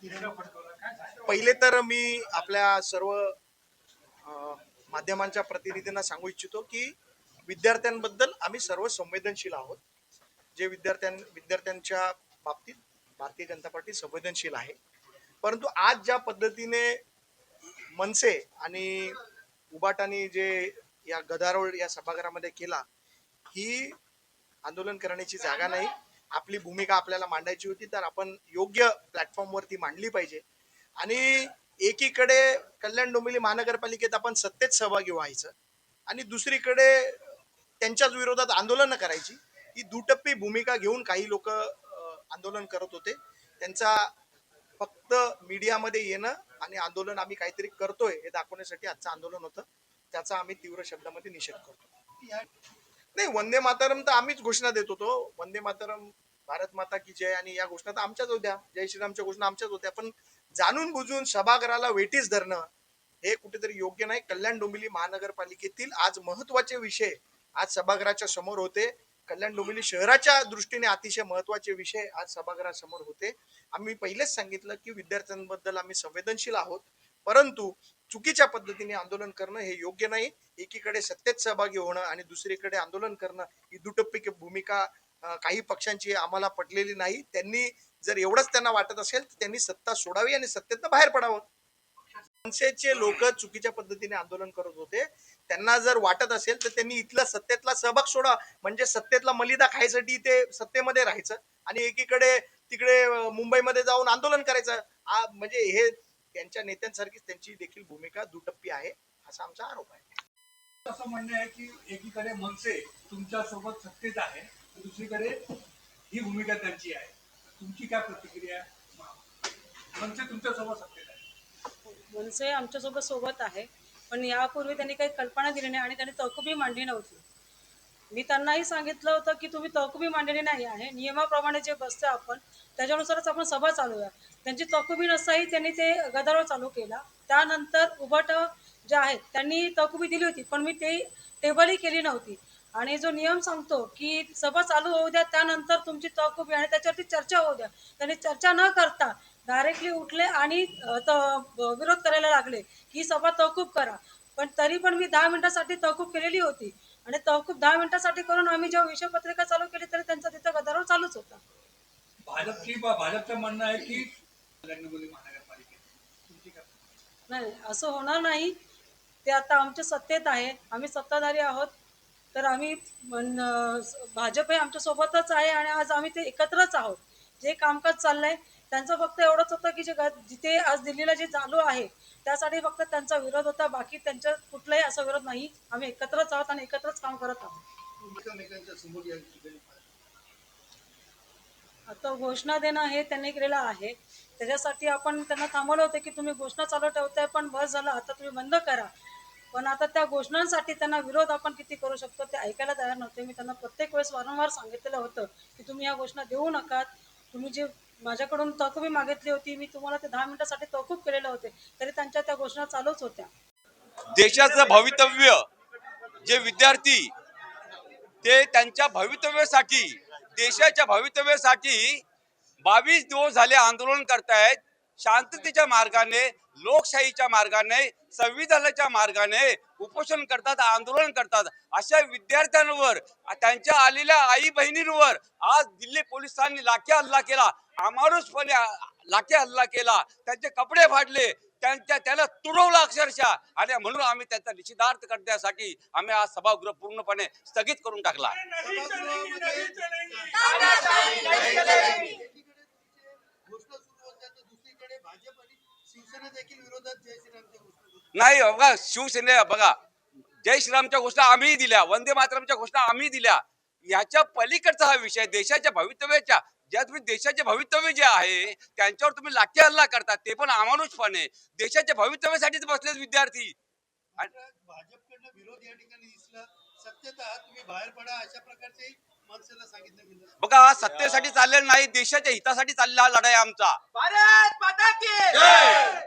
पहिले तर मी आपल्या सर्व माध्यमांच्या प्रतिनिधींना सांगू इच्छितो की विद्यार्थ्यांबद्दल आम्ही सर्व संवेदनशील आहोत. जे विद्यार्थ्यांच्या बाबतीत भारतीय जनता पार्टी संवेदनशील आहे. परंतु आज ज्या पद्धतीने मनसे आणि उबाटाने जे या गदारोळ या सभागृहामध्ये केला, ही आंदोलन करण्याची जागा नाही. आपली भूमिका आपल्याला मांडायची होती तर आपण योग्य प्लॅटफॉर्मवरती मांडली पाहिजे. आणि एकीकडे कल्याण डोंबिवली महानगरपालिकेत आपण सत्तेत सहभागी व्हायचं आणि दुसरीकडे त्यांच्याच विरोधात आंदोलन करायची, ही दुटप्पी भूमिका घेऊन काही लोक आंदोलन करत होते. त्यांचा फक्त मीडियामध्ये येणं आणि आंदोलन आम्ही काहीतरी करतोय हे दाखवण्यासाठी आजचं आंदोलन होतं. त्याचा आम्ही तीव्र शब्दामध्ये निषेध करतो. नाही, वंदे मातरम तर आम्हीच घोषणा देत होतो. वंदे मातरम, भारत माता की जय आणि या घोषणा तर आमच्याच होत्या. जय श्रीरामच्या घोषणा आमच्याच होत्या. पण जाणून बुजून सभागृहाला वेठीस धरणं हे कुठेतरी योग्य नाही. कल्याण डोंबिवली महानगरपालिकेतील आज महत्वाचे विषय आज सभागृहाच्या समोर होते. कल्याण डोंबिवली शहराच्या दृष्टीने अतिशय महत्वाचे विषय आज सभागृहासमोर होते. आम्ही पहिलेच सांगितलं की विद्यार्थ्यांबद्दल आम्ही संवेदनशील आहोत, परंतु चुकीच्या पद्धतीने आंदोलन करणं हे योग्य नाही. एकीकडे सत्तेत सहभागी होणं आणि दुसरीकडे आंदोलन करणं ही दुटप्पी भूमिका काही पक्षांची आम्हाला पटलेली नाही. त्यांनी जर एवढंच त्यांना वाटत असेल तर त्यांनी सत्ता सोडावी आणि सत्तेतनं बाहेर पडावं. मनसेचे लोक चुकीच्या पद्धतीने आंदोलन करत होते. त्यांना जर वाटत असेल तर त्यांनी इथला सत्तेतला सहभाग सोडा, म्हणजे सत्तेतला मलिदा खायसाठी ते सत्तेमध्ये राहायचं आणि एकीकडे तिकडे मुंबईमध्ये जाऊन आंदोलन करायचं. म्हणजे हे त्यांच्या नेत्यांसारखीच त्यांची देखील भूमिका दुटप्पी आहे असा आमचा आरोप आहे. असं म्हणणं आहे की एकीकडे मनसे तुमच्या सोबत सत्तेत आहे, दुसरीकडे ही भूमिका त्यांची आहे. तुमची काय प्रतिक्रिया? मनसे तुमच्या सोबत सत्तेत आहे, मनसे आमच्यासोबत सोबत आहे, पण यापूर्वी त्यांनी काही कल्पना दिली नाही आणि त्यांनी तहकुबी मांडली नव्हती. मी त्यांनाही सांगितलं होतं की तुम्ही तहकुबी मांडलेली नाही आहे, नियमाप्रमाणे जे बसतं आपण त्याच्यानुसारच आपण सभा चालूया. त्यांची तहकुबी नसताही त्यांनी ते गदारोळ चालू केला. त्यानंतर उभट जे आहेत त्यांनी तहकुबी दिली होती, पण मी ते टेबलही केली नव्हती. आणि जो नियम सांगतो की सभा चालू होऊ द्या, त्यानंतर तुमची तहकुबी आणि त्याच्यावरती चर्चा होऊ द्या, त्यांनी चर्चा न करता डायरेक्टली उठले आणि विरोध करायला लागले की सभा तहकूब करा. पण तरी पण मी 10 मिनिटासाठी तहकूब केलेली होती आणि तहकूब 10 मिनिटासाठी करून आम्ही जेव्हा विषय पत्रिका चालू केली तरी त्यांचा तिथं गदारोळ चालूच होता. भाजपचं म्हणणं आहे की महानगरपालिकेत तुमची काय? नाही, असं होणार नाही. ते आता आमच्या सत्तेत आहे, आम्ही सत्ताधारी आहोत, तर आम्ही भाजप हे आमच्यासोबतच आहे आणि आज आम्ही ते एकत्रच आहोत. जे कामकाज चाललंय त्यांचं फक्त एवढंच होतं की जिथे आज दिल्लीला जे चालू आहे त्यासाठी फक्त त्यांचा विरोध होता. बाकी त्यांच्या कुठलाही असा विरोध नाही. आम्ही एकत्रच आहोत आणि एकत्रच काम करत आहोत. आता घोषणा देणं हे त्यांनी केलेलं आहे. त्याच्यासाठी आपण त्यांना थांबवलं होतं की तुम्ही घोषणा चालू ठेवताय, पण बस झालं, आता तुम्ही बंद करा. पण आता त्या घोषणांसाठी त्यांना विरोध आपण किती करू शकतो ते ऐकायला तयार नव्हते. मी त्यांना प्रत्येक वेळेस वारंवार सांगितलेलं होतं की तुम्ही या घोषणा देऊ नका. तुम्ही जे माझ्याकडून तहकुबी मागितली होती, मी तुम्हाला ते 10 मिनिटासाठी तहकूब केलेले होते, तरी त्यांच्या त्या घोषणा चालूच होत्या. देशाचं भवितव्य जे विद्यार्थी ते त्यांच्या भवितव्यासाठी, देशाच्या भवितव्यासाठी 22 दिवस झाले आंदोलन करतायत. शांततेच्या मार्गाने, लोकशाहीच्या मार्गाने, संविधानाच्या मार्गाने उपोषण करतात, आंदोलन करतात. अशा विद्यार्थ्यांवर, त्यांच्या आलेल्या आई बहिणींवर आज दिल्ली पोलिसांनी लाठी हल्ला केला, अमानुषपणे लाठी हल्ला केला, त्यांचे कपडे फाडले, त्याला तुडवलं अक्षरशः. आणि म्हणून आम्ही त्याचा निषेधार्थ करण्यासाठी आम्ही आज सभागृह पूर्णपणे स्थगित करून टाकला. नाही बघा, शिवसेने बघा, जय श्रीरामच्या घोषणा आम्ही दिल्या, वंदे मातरमच्या घोषणा आम्ही दिल्या. याच्या पलीकडचा हा विषय देशाच्या भवितव्याच्या, ज्या तुम्ही देशाचे भवितव्य जे आहे त्यांच्यावर तुम्ही लाठी हल्ला करतात, ते पण अमानुषपणे. देशाच्या भवितव्यासाठीच बसलेत विद्यार्थी. भाजपकडनं विरोध या ठिकाणी दिसला. सत्तेत आहात, तुम्ही बाहेर पडा अशा प्रकारचे मनसेला सांगितलं गेलं. बघा, हा सत्तेसाठी चाललेला नाही, देशाच्या हितासाठी चाललेला हा लढाई आमचा. भारत माता की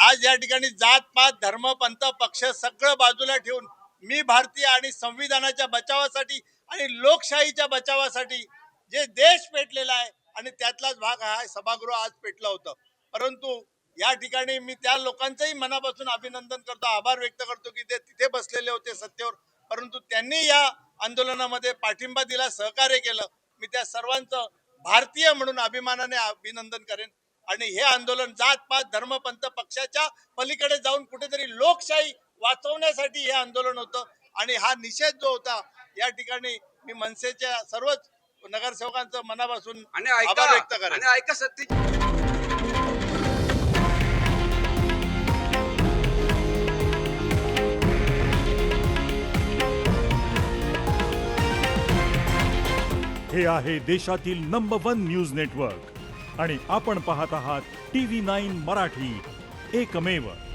आज या ठिकाणी जात पात धर्म पंथ पक्ष सगळं बाजूला ठेवून मी भारतीय आणि संविधानाच्या बचावासाठी आणि लोकशाहीच्या बचावासाठी जे देश पेटलेला आहे आणि त्यातलाच भाग हा सभागृह आज पेटलं होतं. परंतु या ठिकाणी मी त्या लोकांचंही मनापासून अभिनंदन करतो, आभार व्यक्त करतो की ते तिथे बसलेले होते सत्तेवर, परंतु त्यांनी या आंदोलनामध्ये पाठिंबा दिला, सहकार्य केलं. मी त्या सर्वांचं भारतीय म्हणून अभिमानाने अभिनंदन करेन. आणि हे आंदोलन जात-पात, धर्मपंथ पक्षाच्या पलीकडे जाऊन कुठेतरी लोकशाही वाचवण्यासाठी हे आंदोलन होतं. आणि हा निषेध जो होता या ठिकाणी मी मनसेच्या सर्वच नगरसेवकांचं मनापासून आणि आभार व्यक्त करेन. आणि ऐका सत्य हे आहे देशातील नंबर 1 न्यूज नेटवर्क आणि आपण पाहत आहात TV9 मराठी, एकमेव.